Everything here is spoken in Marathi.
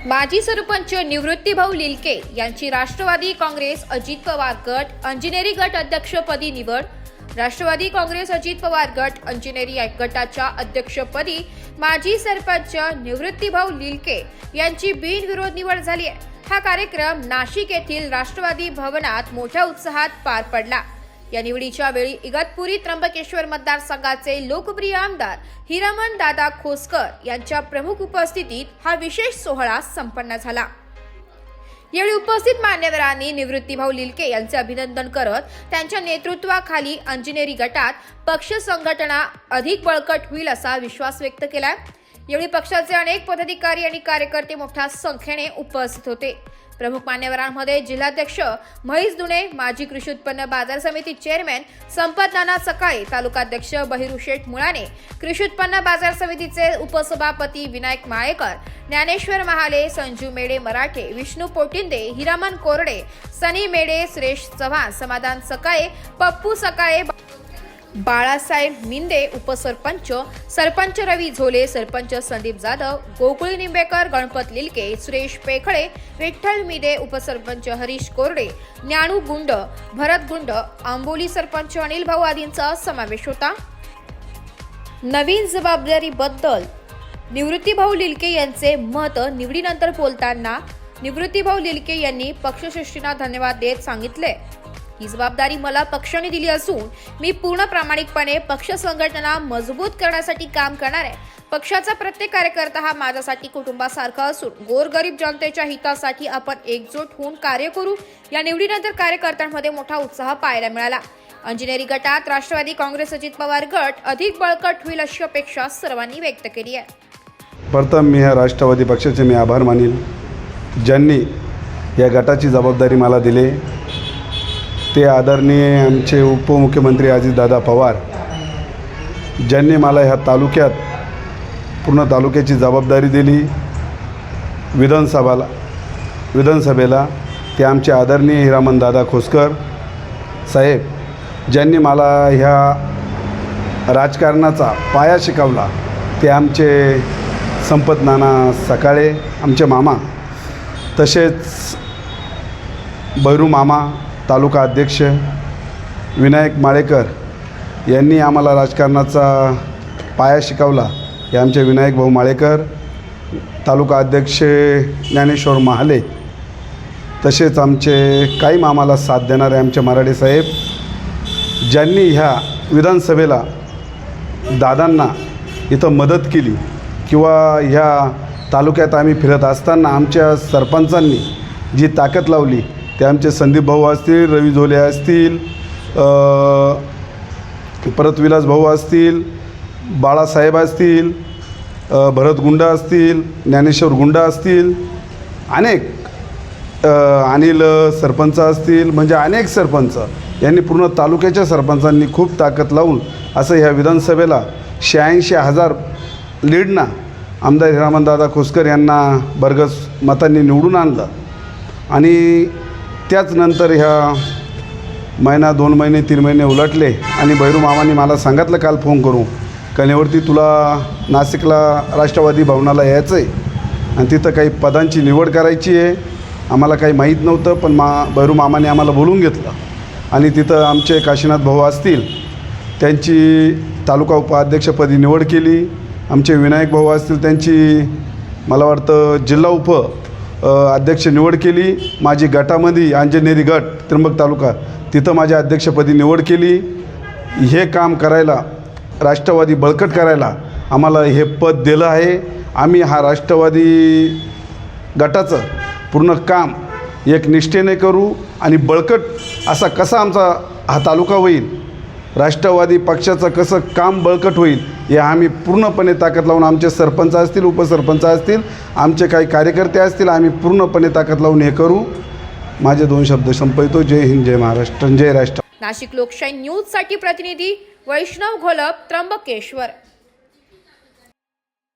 माजी सरपंच निवृत्तीभाऊ लिलके यांची राष्ट्रवादी काँग्रेस अजित पवार गट अंजनेरी गट अध्यक्षपदी निवड। राष्ट्रवादी काँग्रेस अजित पवार गट अंजनेरी गटाच्या अध्यक्षपदी माजी सरपंच निवृत्तीभाऊ लिलके यांची बिनविरोध निवड झाली आहे। हा कार्यक्रम नाशिक येथील राष्ट्रवादी भवनात मोठ्या उत्साहात पार पडला। या निवडीच्या वेळी इगतपुरी त्र्यंबकेश्वर मतदारसंघाचे लोकप्रिय आमदार हिरामन दादा खोसकर यांच्या प्रमुख उपस्थितीत हा विशेष सोहळा संपन्न झाला। यावेळी उपस्थित मान्यवरांनी निवृत्तीभाऊ लिलके यांचे अभिनंदन करत त्यांच्या नेतृत्वाखाली अंजनेरी गटात पक्ष संघटना अधिक बळकट होईल असा विश्वास व्यक्त केला। यावेळी पक्षाचे अनेक पदाधिकारी आणि कार्यकर्ते मोठ्या संख्येने उपस्थित होते। प्रमुख मान्यवरांमध्ये जिल्हाध्यक्ष महेश दुणे, माजी कृषी उत्पन्न बाजार समिती चेअरमॅन संपत नाना सकाळे, तालुकाध्यक्ष बहिरू शेठ मुळाने, कृषी उत्पन्न बाजार समितीचे उपसभापती विनायक माळेकर, ज्ञानेश्वर महाले, संजू मेडे मराठे, विष्णू पोटिंदे, हिरामन कोरडे, सनी मेडे, सुरेश चव्हाण, समाधान सकाळे, पप्पू सकाळे, बाळासाहेब मिंदे, उपसरपंच सरपंच रवी झोले, सरपंच संदीप जाधव, गोकुळी निंबेकर, गणपत लिलके, सुरेश पेखळे, विठ्ठल मिदे, उपसरपंच हरीश कोरडे, ज्ञानू गुंड, भरत गुंड, आंबोली सरपंच अनिल भाऊ आदींचा समावेश होता। नवीन जबाबदारीबद्दल निवृत्तीभाऊ लिलके यांचे मत निवडीनंतर बोलताना निवृत्तीभाऊ लिलके यांनी पक्षश्रेष्ठींना धन्यवाद देत सांगितले, ही जबाबदारी मला पक्षाने दिली असून मी पूर्ण प्रामाणिकपणे पक्ष संघटना मजबूत करण्यासाठी काम करणार आहे। पक्षाचा प्रत्येक कार्यकर्ता हा माझ्यासाठी कुटुंबासारखा असून गोरगरीब जनतेच्या हितासाठी आपण एकजूट होऊन कार्य करू। या निवडीनंतर कार्यकर्त्यांमध्ये मोठा उत्साह पाहायला मिळाला। अंजनेरी गटात राष्ट्रवादी काँग्रेस अजित पवार गट अधिक बळकट होईल अशी अपेक्षा सर्वांनी व्यक्त केली आहे। प्रथम मी ह्या राष्ट्रवादी पक्षाचे मी आभार मानेल, ज्यांनी या गटाची जबाबदारी मला दिली। ते आदरणीय आमचे उपमुख्यमंत्री अजितदादा पवार, ज्यांनी मला ह्या तालुक्यात पूर्ण तालुक्याची जबाबदारी दिली। विधानसभेला ते आमचे आदरणीय हिरामन दादा खोसकर साहेब, ज्यांनी मला ह्या राजकारणाचा पाया शिकवला। ते आमचे संपत नाना सकाळे, आमचे मामा, तसेच बहिरू मामा, तालुका अध्यक्ष विनायक माळेकर यांनी आम्हाला राजकारणाचा पाया शिकवला। हे आमचे विनायक भाऊ माळेकर, तालुका अध्यक्ष ज्ञानेश्वर महाले, तसेच आमचे काही मामाला साथ देणारे आमचे मराठे साहेब, ज्यांनी ह्या विधानसभेला दादांना इथं मदत केली किंवा ह्या तालुक्यात आम्ही फिरत असताना आमच्या सरपंचांनी जी ताकद लावली, ते आमचे संदीप भाऊ असतील, रवी झोले असतील, परत विलास भाऊ असतील, बाळासाहेब असतील, भरत गुंड असतील, ज्ञानेश्वर गुंड असतील, अनेक अनिल सरपंच असतील, म्हणजे अनेक सरपंच यांनी पूर्ण तालुक्याच्या सरपंचांनी खूप ताकद लावून असं ह्या विधानसभेला 86,000 लीडना आमदार हिरामन दादा खोसकर यांना भरघोस मतांनी निवडून आणलं। आणि त्याच नंतर ह्या महिना 2 महिने 3 महिने उलटले आणि बहिरू मामांनी मला सांगितलं काल फोन करून, कलेवरती तुला नाशिकला राष्ट्रवादी भवनाला यायचं आहे आणि तिथं काही पदांची निवड करायची आहे। आम्हाला काही माहीत नव्हतं, पण बहिरू मामाने आम्हाला बोलून घेतलं आणि तिथं आमचे काशीनाथ भाऊ असतील त्यांची तालुका उपाध्यक्षपदी निवड केली। आमचे विनायक भाऊ असतील त्यांची मला वाटतं जिल्हा अध्यक्ष निवड केली। माझी गटामध्ये अंजनेरी गट त्र्यंबक तालुका तिथं माझ्या अध्यक्षपदी निवड केली। हे काम करायला, राष्ट्रवादी बळकट करायला आम्हाला हे पद दिलं आहे। आम्ही हा राष्ट्रवादी गटाचं पूर्ण काम एक निष्ठेने करू आणि बळकट असा कसा आमचा हा तालुका होईल, राष्ट्रवादी पक्षाचं कसं काम बळकट होईल, हे आम्ही पूर्णपणे ताकद लावून, आमचे सरपंच असतील, उपसरपंच असतील, आमचे काही कार्यकर्ते असतील, आम्ही पूर्णपणे ताकद लावून हे करू। माझे 2 शब्द संपवितो। जय हिंद, जय महाराष्ट्र, जय राष्ट्र। नाशिक लोकशाही न्यूजसाठी प्रतिनिधी वैष्णव घोलप, त्र्यंबकेश्वर।